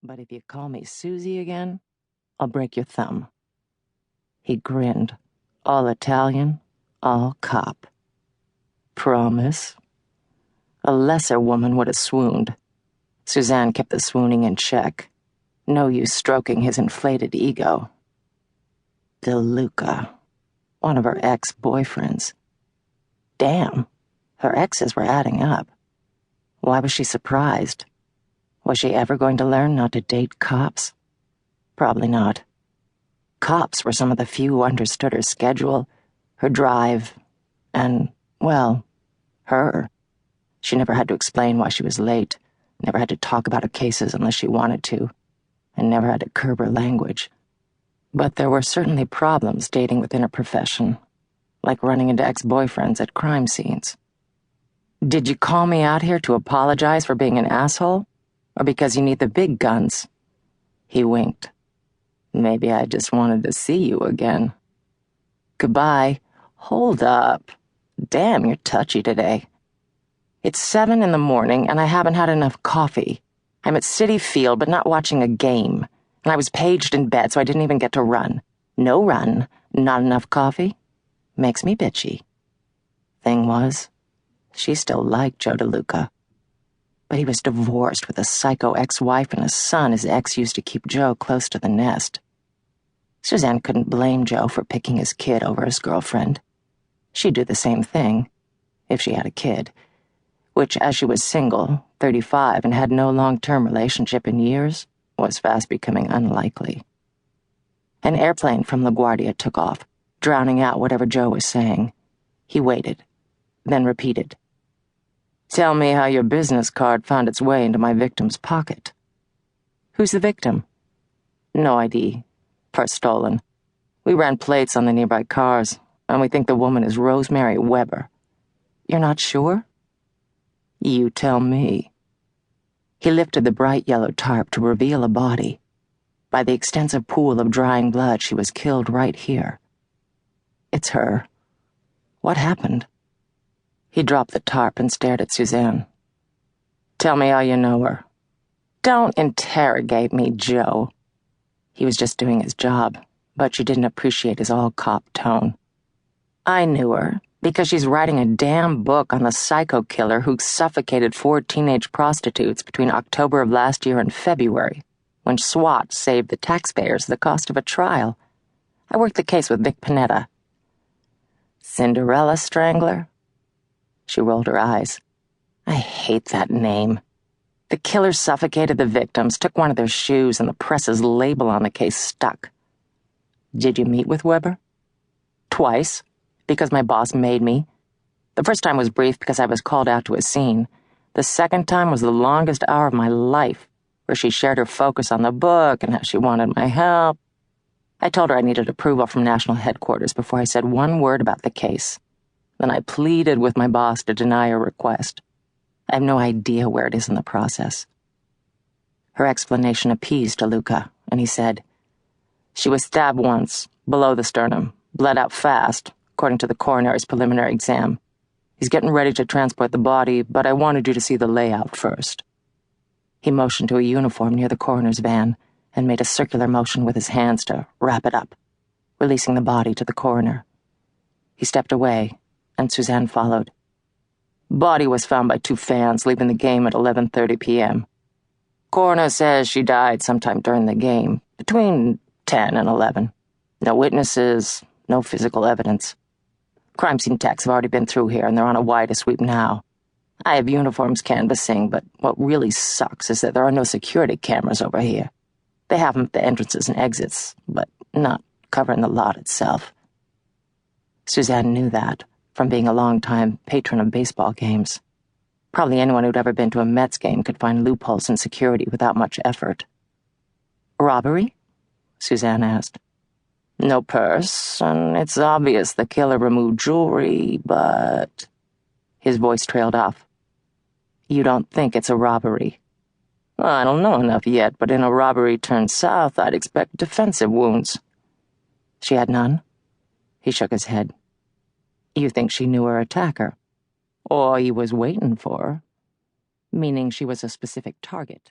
But if you call me Susie again, I'll break your thumb." He grinned. All Italian, all cop. "Promise?" A lesser woman would have swooned. Suzanne kept the swooning in check. No use stroking his inflated ego. DeLuca, one of her ex-boyfriends. Damn, her exes were adding up. Why was she surprised? Was she ever going to learn not to date cops? Probably not. Cops were some of the few who understood her schedule, her drive, and, well, her. She never had to explain why she was late, never had to talk about her cases unless she wanted to, and never had to curb her language. But there were certainly problems dating within her profession, like running into ex-boyfriends at crime scenes. "Did you call me out here to apologize for being an asshole? Or because you need the big guns?" He winked. "Maybe I just wanted to see you again." "Goodbye." "Hold up. Damn, you're touchy today. It's 7 in the morning, and I haven't had enough coffee. I'm at Citi Field, but not watching a game. And I was paged in bed, so I didn't even get to run. No run, not enough coffee. Makes me bitchy." Thing was, she still liked Joe DeLuca. But he was divorced with a psycho ex-wife and a son his ex used to keep Joe close to the nest. Suzanne couldn't blame Joe for picking his kid over his girlfriend. She'd do the same thing, if she had a kid, which, as she was single, 35, and had no long-term relationship in years, was fast becoming unlikely. An airplane from LaGuardia took off, drowning out whatever Joe was saying. He waited, then repeated, "Tell me how your business card found its way into my victim's pocket." "Who's the victim?" "No ID. Purse stolen. We ran plates on the nearby cars, and we think the woman is Rosemary Weber." "You're not sure?" "You tell me." He lifted the bright yellow tarp to reveal a body. By the extensive pool of drying blood, she was killed right here. "It's her. What happened?" He dropped the tarp and stared at Suzanne. "Tell me how you know her." "Don't interrogate me, Joe." He was just doing his job, but she didn't appreciate his all-cop tone. "I knew her because she's writing a damn book on the psycho killer who suffocated 4 teenage prostitutes between October of last year and February, when SWAT saved the taxpayers the cost of a trial. I worked the case with Vic Panetta." "Cinderella Strangler?" She rolled her eyes. "I hate that name. The killer suffocated the victims, took one of their shoes, and the press's label on the case stuck." "Did you meet with Weber?" "Twice, because my boss made me. The first time was brief because I was called out to a scene. The second time was the longest hour of my life, where she shared her focus on the book and how she wanted my help. I told her I needed approval from national headquarters before I said one word about the case. Then I pleaded with my boss to deny her request. I have no idea where it is in the process." Her explanation appeased DeLuca, and he said, "She was stabbed once, below the sternum, bled out fast, according to the coroner's preliminary exam. He's getting ready to transport the body, but I wanted you to see the layout first." He motioned to a uniform near the coroner's van and made a circular motion with his hands to wrap it up, releasing the body to the coroner. He stepped away, and Suzanne followed. "Body was found by 2 fans leaving the game at 11:30 p.m. Coroner says she died sometime during the game, between 10 and 11. No witnesses, no physical evidence. Crime scene techs have already been through here, and they're on a wider sweep now. I have uniforms canvassing, but what really sucks is that there are no security cameras over here. They have them at the entrances and exits, but not covering the lot itself." Suzanne knew that from being a long-time patron of baseball games. Probably anyone who'd ever been to a Mets game could find loopholes in security without much effort. "Robbery?" Suzanne asked. "No purse, and it's obvious the killer removed jewelry, but..." His voice trailed off. "You don't think it's a robbery?" "I don't know enough yet, but in a robbery turned south, I'd expect defensive wounds." "She had none?" He shook his head. "You think she knew her attacker? Or he was waiting for her? Meaning she was a specific target?"